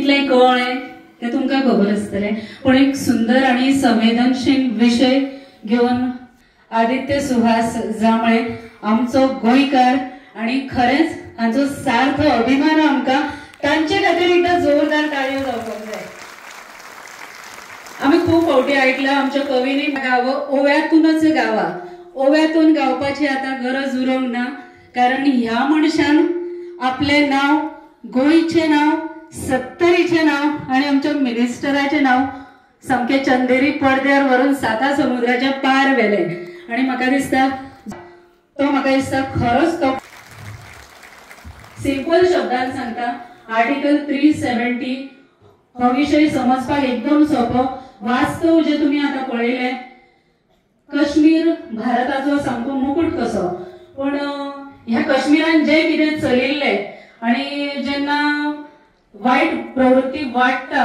कळ्ळें तें तुमकां खबर आसतलें, पूण एक सुंदर आनी संवेदनशील विशय घेवन आदित्य सुहास जांबळे आमचो गोंयकार आनी खरेंच हांचो सार्थ अभिमान आमकां तांचे खातीर एकदां जोरदार ताळयो जावपाक जाय. आमी खूब फावटी आयकलां आमच्या कवींनी गावं ओव्यातूनच गावा. ओव्यातून गावपाची आतां गरज उरूंक ना, कारण ह्या मनशान आपलें नांव, गोंयचें नांव, सत्तरीचें नांव आनी आमच्या मिनिस्टराचें नांव सामकें चंदेरी पडद्यार व्हरून साता समुद्राच्या पार व्हेलें. आनी म्हाका दिसता खरोच तो सिंपल शब्दान सांगता. आर्टिकल 370 हो विषय समजपाक एकदम सोपो. वास्तव जे तुम्ही आता पळयले, काश्मीर भारताचो सामको मुकुट कसो, पण ह्या काश्मीरान जे कितें चलिल्ले आनी जेन्ना वायट प्रवृत्ती वाडटा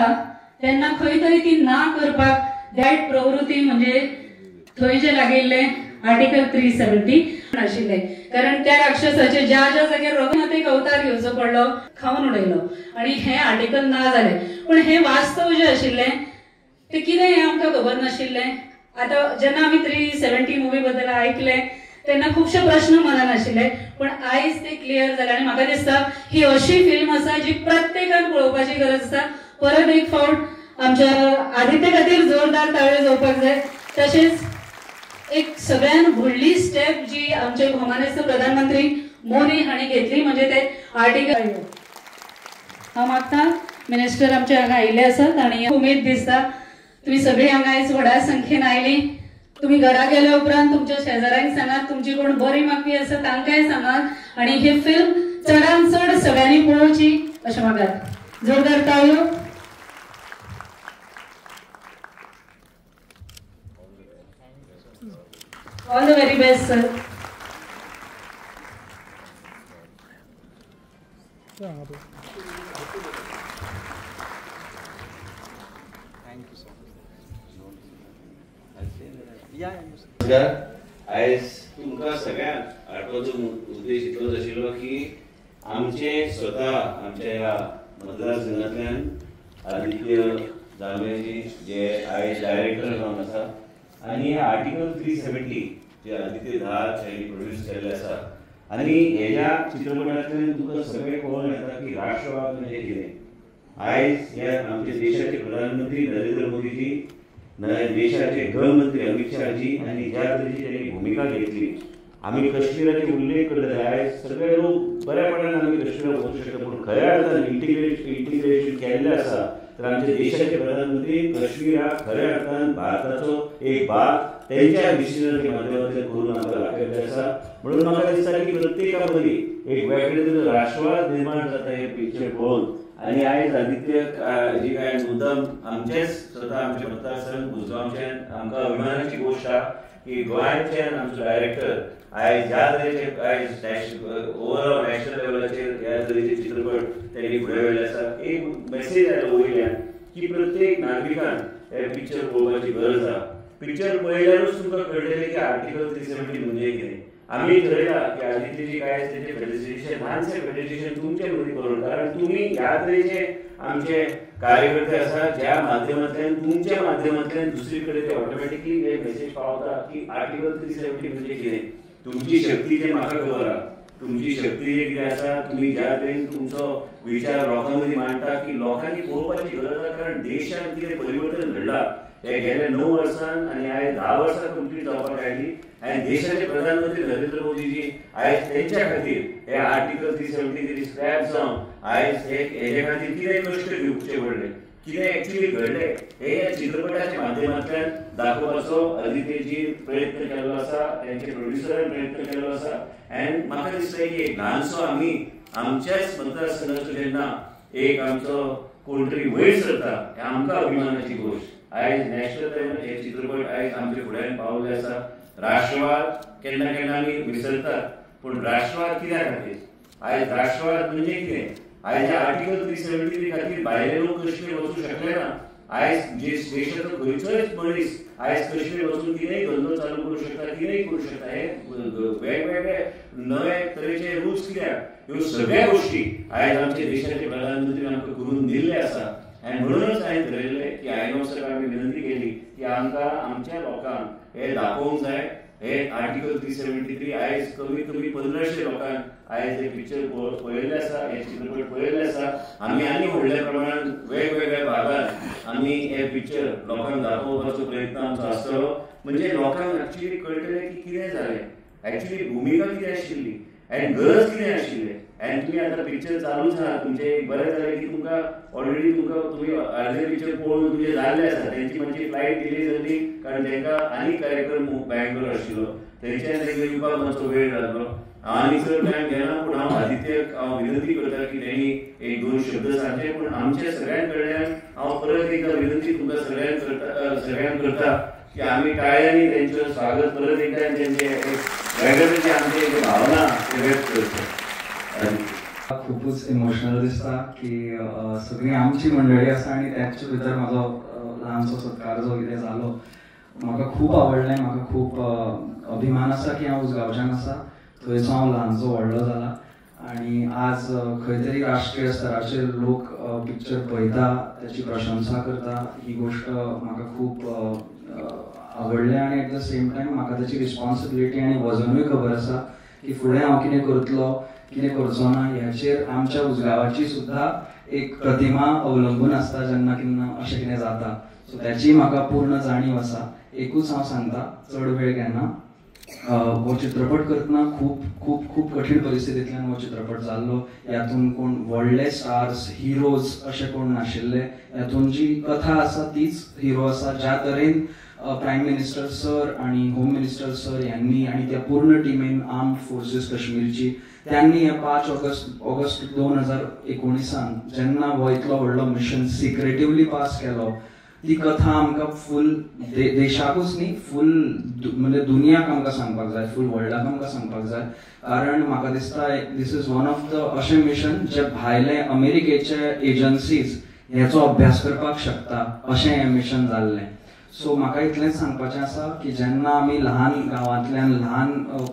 तेन्ना खंय तरी ती ना करपाक वायट प्रवृत्ती म्हणजे थंय जे लागिल्ले आर्टिकल 370 आशिल्ले. कारण त्या राक्षसाचे ज्या ज्या जाग्यार रघुनाथेक अवतार घेवचो पडलो, खावन उडयलो आनी हे आर्टिकल ना जाले. पण हे वास्तव जे आशिल्ले ते कितें हें आमकां खबर नाशिल्लें. आता जेन्ना आमी 370 मुवी बद्दल आयकले तेन्ना खुबशे प्रश्न मनान आशिल्ले, पण आयज ते क्लियर जाले. आनी म्हाका दिसता ही अशी फिल्म आसा जी प्रत्येकान पळोवपाची गरज आसा. परत एक फावट आमच्या आदित्य खातीर जोरदार ताळयो जावपाक जाय. तशेंच एक सगळ्यान व्हडली स्टेप जी आमचे भौमानस्थ प्रधानमंत्री मोदी हांणी घेतली म्हणजे ते आर्टिकल. हांव मागता मिनिस्टर आमचे हांगा आयिल्ले आसात आनी उमेद दिसता तुम्ही सगळीं हांगा आयज व्हडा संख्येन आयली. तुम्ही घरा गेल्या उपरांत तुमच्या शेजाऱ्यांक सांगात, तुमची कोण बरी मागपी आसा तांकांय सांगात आनी ही फिल्म चडांत चड सगळ्यांनी पळोवची अशें मागात. जोरदार ताळयो. All the very best sir. आयज तुमकां सगळ्यांक आठवपाचो उद्देश इतलोच आशिल्लो की आमचे स्वता आमच्या ह्या मतदारसंघांतल्यान आदित्य जांबळेजी जे आयज डायरेक्टर जावन आसा आनी आर्टिकल 370 जे आदित्य दास हांणी प्रोड्यूस केल्ले आसा आनी हेज्या चित्रपटांतल्यान तुका सगळें कळून येता की राष्ट्रवाद म्हणजे कितें. आयज हे आमचे देशाचे प्रधानमंत्री नरेंद्र मोदीजी, देशाचे गृहमंत्री अमित शाहजी आनी ज्या तरेची त्यांनी भूमिका घेतली. आम्ही काश्मीराचे उल्लेख करता, आयज सगळे लोक बऱ्यापणान आमी काश्मीराक वचूंक शकता, पूण खऱ्या अर्थान इंटिग्रेशन केल्लें आसा तर आमचे देशाचे प्रधानमंत्री काश्मीराक खऱ्या अर्थान भारताचो एक भाग त्यांच्या डिसिजनाच्या माध्यमांतल्यान करून आमकां दाखयल्लें आसा. म्हणून म्हाका दिसता की प्रत्येका मदीं एक वेगळें राष्ट्रवाद निर्माण जाता हे पिक्चर पळोवन. आनी आयज आदित्य जी कांय मुद्दम आमचेच स्वता आमचे मतदारसंघ बुजगांवच्यान आमकां अभिमानाची गोश्ट आसा की गोंयांतल्यान आमचो डायरेक्टर आयज ह्या तरेचे आयज ओवरऑल नॅशनल लेवलाचेर ह्या तरेचे चित्रपट त्यांनी फुडें व्हेल्ले आसा. एक मेसेज आयलो वयल्यान की प्रत्येक नागरिकान हे पिक्चर पळोवपाची गरज आसा. पिक्चर पळयल्यारूच तुमकां कळटलें की आर्टिकल 370 म्हणजे कितें. आम्ही ठरयला की आदित्यजी काय त्याचे फेडरेशन ल्हानशें फेडरेशन तुमचे मदीं करून, कारण तुम्ही ह्या तरेचे आमचे कार्यकर्ते आसा ज्या माध्यमांतल्यान तुमच्या माध्यमांतल्यान दुसरे कडेन ते ऑटोमॅटिकली हे मेसेज पावता की आर्टिकल 370 म्हणजे कितें. तुमची शक्ती जे म्हाका खबर आसा, तुमची शक्ती जे कितें आसा, तुम्ही ज्या तरेन तुमचो विचार लोकां मदीं मांडटा की लोकांनी पळोवपाची गरज आसा. कारण देशान कितें परिवर्तन घडलां हे गेल्या 9 वर्सांन आनी आयज 10 वर्सां कंप्लीट जावपाक आयली. आनी देशाचे प्रधानमंत्री नरेंद्र मोदीजी आयज तेंच्या खातीर हे आर्टिकल 370 स्क्रॅप जावन आयज हेजे खातीर कितें कश्ट घेवचे पडले, कितें एक्चुअली घडलें हे चित्रपटाच्या माध्यमांतल्यान दाखोवपाचो आदित्यजी प्रयत्न केल्लो आसा, तेंचे प्रोड्युसरान प्रयत्न केल्लो आसा. आनी म्हाका दिसता की एक ल्हानसो आमी आमच्याच मतदारसंघाचो जेन्ना एक आमचो कोण तरी वयर सरता हे आमकां अभिमानाची गोश्ट. आयज नॅशनल लेवल हे चित्रपट आयज आमचे फुड्यान पावले आसा. राष्ट्रवाद केन्ना केन्ना आमी विसरतात, पूण राष्ट्रवाद कित्या खातीर, आयज राष्ट्रवाद म्हणजे कितें. आयज आर्टिकल 370 खातीर भायले लोक काश्मीर वचूंक शकले ना, आयज देशाचो खंयचोय मनीस आयज कश्मीर वचून कितेंय धंदो चालू करूं शकता, कितेंय करूं शकता. हे वेगवेगळे नवे तरेचे रूल्स कित्याक, ह्यो सगळ्या गोष्टी आयज आमचे देशाचे प्रधानमंत्र्यान आमकां करून दिल्ले आसा. आनी म्हणूनच हांवें थारायलें की आयनॉक्साक आमी विनंती केली की आमकां आमच्या लोकांक हे दाखोवंक जाय. हे आर्टिकल 373 आयज कमीत कमी 1500 लोकांक आयज हे पिक्चर पळयल्ले आसा, हे चित्रपट पळयल्ले आसा. आमी आनी व्हडल्या प्रमाणात वेगवेगळ्या भागात आमी हे पिक्चर लोकांक दाखोवपाचो प्रयत्न आमचो आसतलो. म्हणजे लोकांक एक्चुअली कळटलें की कितें जालें, एक्चुअली भुमिका कितें आशिल्ली आनी गरज कितें आशिल्लें. आनी तुमी आतां पिक्चर चालूच आहा, तुमचे बरें जालें की तुमकां ऑलरेडी तुमी अर्दे पिक्चर पळोवन तुमचे जाल्ले आसा. तेंची मातशी फ्लायट डिले जाल्ली कारण तांकां आनी कार्यक्रम बँगलोर आशिल्लो, थंयच्यान तांकां येवपाक मातसो वेळ जाल्लो. आनी चड टायम घेना, पूण हांव आदित्याक हांव विनंती करता की तेणी एक दोन शब्द सांगचे. पूण आमच्या सगळ्यां कडल्यान हांव परत एकदा विनंती तुमकां सगळ्यांक करता की आमी टाळ्यांनी तेंचें स्वागत परत एकदा तेंचे वेगळे तरेचे आमचे भावना व्यक्त करता. खूपच इमोशनल दिसता की सगळी आमची मंडळी आसा आनी त्याच्या भितर म्हाजो ल्हानसो सत्कार जो कितें जालो म्हाका खूब आवडलें. म्हाका खूब अभिमान आसा की हांव उसगांवच्यान आसा, थंयचो हांव ल्हानसो व्हडलो जाला. आनी आज खंय तरी राष्ट्रीय स्तराचेर लोक पिक्चर पळयता, त्याची प्रशंसा करता, ही गोष्ट म्हाका खूब आवडलें. आनी एट द सेम टायम म्हाका त्याची रिस्पॉन्सिबिलिटी आनी वजनूय खबर आसा की फुडें हांव कितें करतलो, कितें करचो ना ह्याचेर आमच्या उसगांवाची सुद्धा एक प्रतिमा अवलंबून आसता जेन्ना केन्ना अशें कितें जाता. सो त्याची म्हाका पूर्ण जाणीव आसा. एकूच हांव सांगता, चड वेळ घेना, हो चित्रपट करतना खूब खूब खूब कठीण परिस्थितींतल्यान हो चित्रपट जाल्लो. ह्यातून कोण व्हडले स्टार्स, हिरोज अशे कोण नाशिल्ले. ह्यातून जी कथा आसा तीच हिरो आसा. ज्या तरेन प्रायम मिनिस्टर सर आणि होम मिनिस्टर सर यांनी आणि त्या पूर्ण टिमीन आर्म फोर्सेस काश्मीरची त्यांनी हे 5 ऑगस्ट 2019 जेन्ना हो इतलो व्हडलो मिशन सिक्रेटिवली पास केलो, ती कथा आमकां फूल देशाकूच न्ही, फूल म्हणजे दुनियाक आमकां सांगपाक जाय, फूल वर्ल्डाक आमकां सांगपाक जाय. कारण म्हाका दिसता this is one of the अशें मिशन जे भायले अमेरिकेचे एजन्सीज हेचो अभ्यास करपाक शकता अशें हें मिशन जाल्लें. सो म्हाका इतलेंच सांगपाचें आसा की जेन्ना आमी ल्हान गांवांतल्यान, ल्हान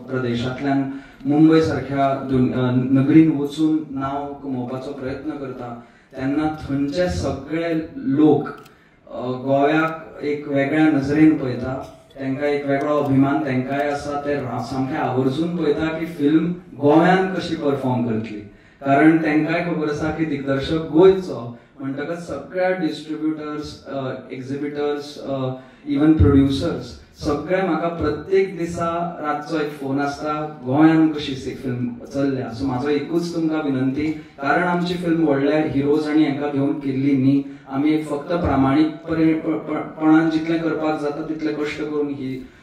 प्रदेशांतल्यान मुंबय सारख्या नगरीन वचून नांव कमोवपाचो प्रयत्न करता, तेन्ना थंयचे सगळे लोक गोव्याक एक वेगळ्या नजरेन पळयता. तांकां एक वेगळो अभिमान तांकांय आसा. ते सामके आवर्जून पळयता की फिल्म गोव्यान कशी परफॉर्म करतली. कारण तांकांय खबर आसा की दिग्दर्शक गोंयचो म्हणटकच सगळ्या डिस्ट्रिब्युटर्स, एक्झिबिटर्स, इवन प्रोड्युसर्स सगळे म्हाका प्रत्येक दिसा रातचो एक फोन आसता, गोंयान कशी फिल्म चल्ल्या. सो म्हाजो एकूच तुमकां विनंती, कारण आमची फिल्म व्हडल्या हिरोज आनी हांकां घेवन केल्ली न्ही, आमी फक्त प्रामाणीकपणान जितलें करपाक जाता तितले कश्ट करून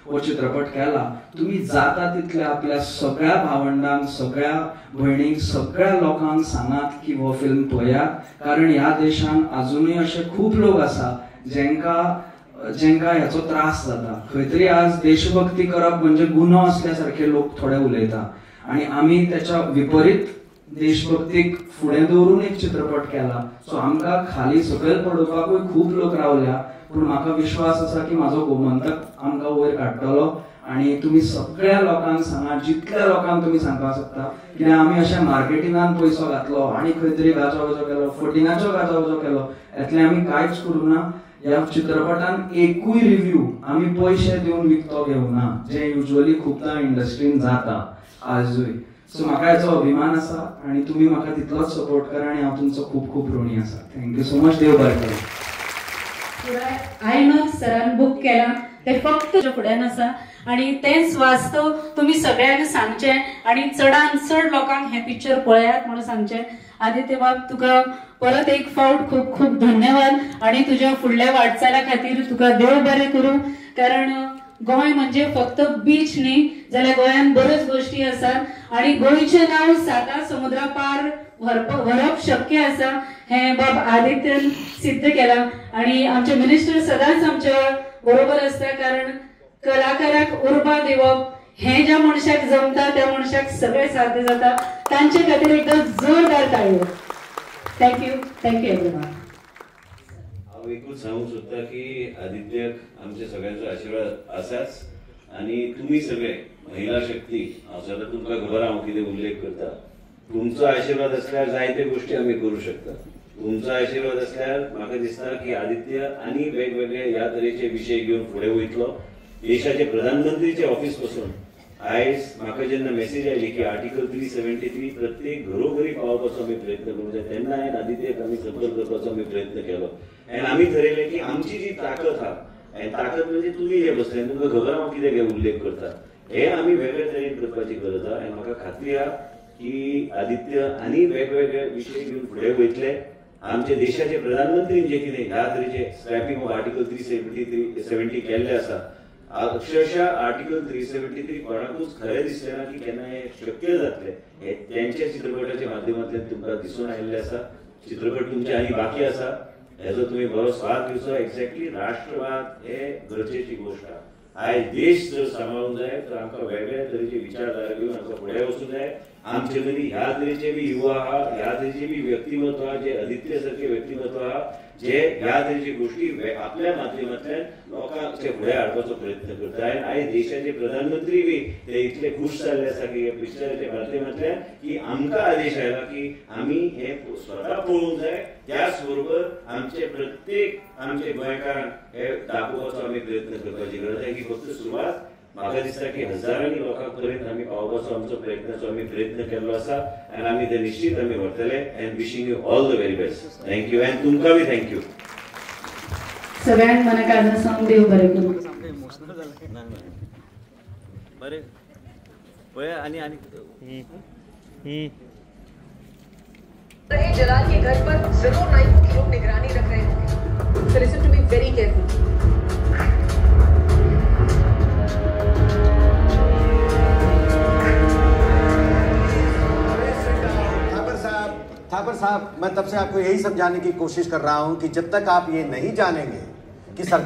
हो चित्रपट केला. तुम्ही जाता तितले आपल्या सगळ्या भावंडांक, सगळ्या भयणींक, सगळ्या लोकांक सांगात की हो फिल्म पळयात. कारण ह्या देशान अजूनय असे खूप लोक आसा जेंका ह्याचो त्रास जाता. खंय तरी आज देशभक्ती करप म्हणजे गुन्हो असल्यासारखे लोक थोडे उलयता आणि आम्ही त्याच्या विपरीत देशभक्तीक फुडें दवरून एक चित्रपट केला. सो आमकां खाली सकयल पडोवपाकूय खूप लोक रावल्या, पूण म्हाका विश्वास आसा की म्हाजो गोमंतक आमकां वयर काडटलो आणि तुम्ही सगळ्या लोकांक सांगा, जितल्या लोकांक तुम्ही सांगपाक शकता. कित्याक आमी अशें मार्केटिंगान पयसो घातलो आनी खंय तरी गाजो केलो, फटिंगाचो गाजो केलो, यातलें आमी कांयच करूं ना. ह्या चित्रपटान एकूय रिव्ह्यू आमी पयशे दिवन विकतो घेवना, जे युजली खूबदां इंडस्ट्रीन जाता आजूय. सो म्हाका हेचो अभिमान आसा आणि तुम्ही म्हाका तितलोच सपोर्ट करा आणि हांव तुमचो खूप खूप ऋणी आसा. Thank you so much. देव बरें करूं. आयनॉक्स सरान बुक केला ते फक्त फुड्यान आसा आणि तेच वास्तव तुम्ही सगळ्यांक सांगचे आणि चडान चड लोकांक हे पिक्चर पळयात म्हणून सांगचे. आदित्य बाब, तुका परत एक फावट खूप खूप धन्यवाद आणि तुझ्या फुडल्या वाटचाला खातीर तुका देव बरें करूं. कारण गोंय म्हणजे फक्त बीच न्ही, जाल्यार गोंयान बऱ्योच गोष्टी आसात आणि गोंयचें नांव 7 समुद्रा पार व्हरप शक्य आसा हे बाब आदित्यन सिद्ध केला. आणि आमचे मिनिस्टर सदांच आमच्या बरोबर असता, कारण कलाकाराक उर्बा दिवप हे ज्या मनशाक जमता त्या मनशाक सगळे साध्य जाता. तांचे खातीर एकदा जोरदार ताळयो. Thank you everyone. हांव एकूच सांगूंक सोदता की आदित्याक आमच्या सगळ्यांचो आशिर्वाद आसाच आनी तुमी सगळे महिला शक्ती हांव सदां तुमकां खबर हांव कितें उल्लेख करता तुमचो आशिर्वाद असल्यार जायते गोष्टी आमी करूं शकता तुमचो आशिर्वाद असल्यार म्हाका दिसता की आदित्य आनी वेगवेगळे ह्या तरेचे विशय घेवन फुडें वयतलो देशाचे प्रधानमंत्रीचे ऑफिस पासून आयज म्हाका जेन्ना मेसेज आयली की आर्टिकल 373 प्रत्येक घरोघरी पावपाचो आमी प्रयत्न करूंक जाय तेन्ना हांवें आदित्याक आमी सपोर्ट करपाचो आमी प्रयत्न केलो आनी आमी ठरयलें की आमची जी ताकद आहा आनी ताकद म्हणजे तुमी जे बसले तुमकां खबर हांव कितें उल्लेख करता हे आमी वेगळे तरेन करपाची गरज आहा आनी म्हाका खात्री आहा की आदित्य आनी वेगवेगळे विशय घेवन फुडें वयतले आमच्या देशाचे प्रधानमंत्रीन जे कितें ह्या तरेचे स्क्रॅपिंग ऑफ आर्टिकल 370 केल्ले आसा अक्षरशः आर्टिकल 373 कोणाकूच खरें दिसलें ना की केन्ना हें शक्य जातलें हे त्यांच्या चित्रपटाच्या माध्यमांतल्यान तुमकां दिसून आयिल्लें आसा चित्रपट तुमचे आनी बाकी आसा हेजो तुमी बरो स्वाद घेवचो एक्झॅक्टली राष्ट्रवाद हे गरजेची गोष्ट आहा आयज देश जर सांबाळूंक जाय तर आमकां वेगळ्या तरेचे विचारधारा घेवन आमकां फुडें वचूंक जाय आमचे मदीं ह्या तरेचे बी युवा आहा ह्या तरेचे बी व्यक्तिमत्व आहा जे आदित्य सारखे व्यक्तिमत्व आहा जे ह्या तरेची गोष्टी आपल्या माध्यमांतल्यान लोकांचे फुडें हाडपाचो प्रयत्न करता आनी आयज देशाचे प्रधानमंत्री बी ते इतले खुश जाल्ले आसा की हे पिक्चराच्या माध्यमांतल्यान की आमकां आदेश आयला की आमी हे स्वता पळोवंक जाय त्याच बरोबर आमचे प्रत्येक आमचे गोंयकारांक हे दाखोवपाचो आमी प्रयत्न करपाची गरज आहे की फक्त सुरवात म्हाका दिसता की हजारांनी लोकां पर्यंत आमी पावपाचो आमचो प्रयत्नाचो आमी प्रयत्न केल्लो आसा आनी आमी ते निश्चित आमी व्हरतले end wishing you all the very best thank you end तुमकां बी थँक्यू सगळ्यांक मनाकान सांग देव बरें करूं बरें पळय आनी जलाल के घर पर जरूर नाइकों की लोग निगरानी रख रहे होंगे so listen to me very carefully Thakur साहब मैं तब से आपको यही समझाने की कोशिश कर रहा हूं कि जब तक आप ये नहीं जानेंगे कि सरकार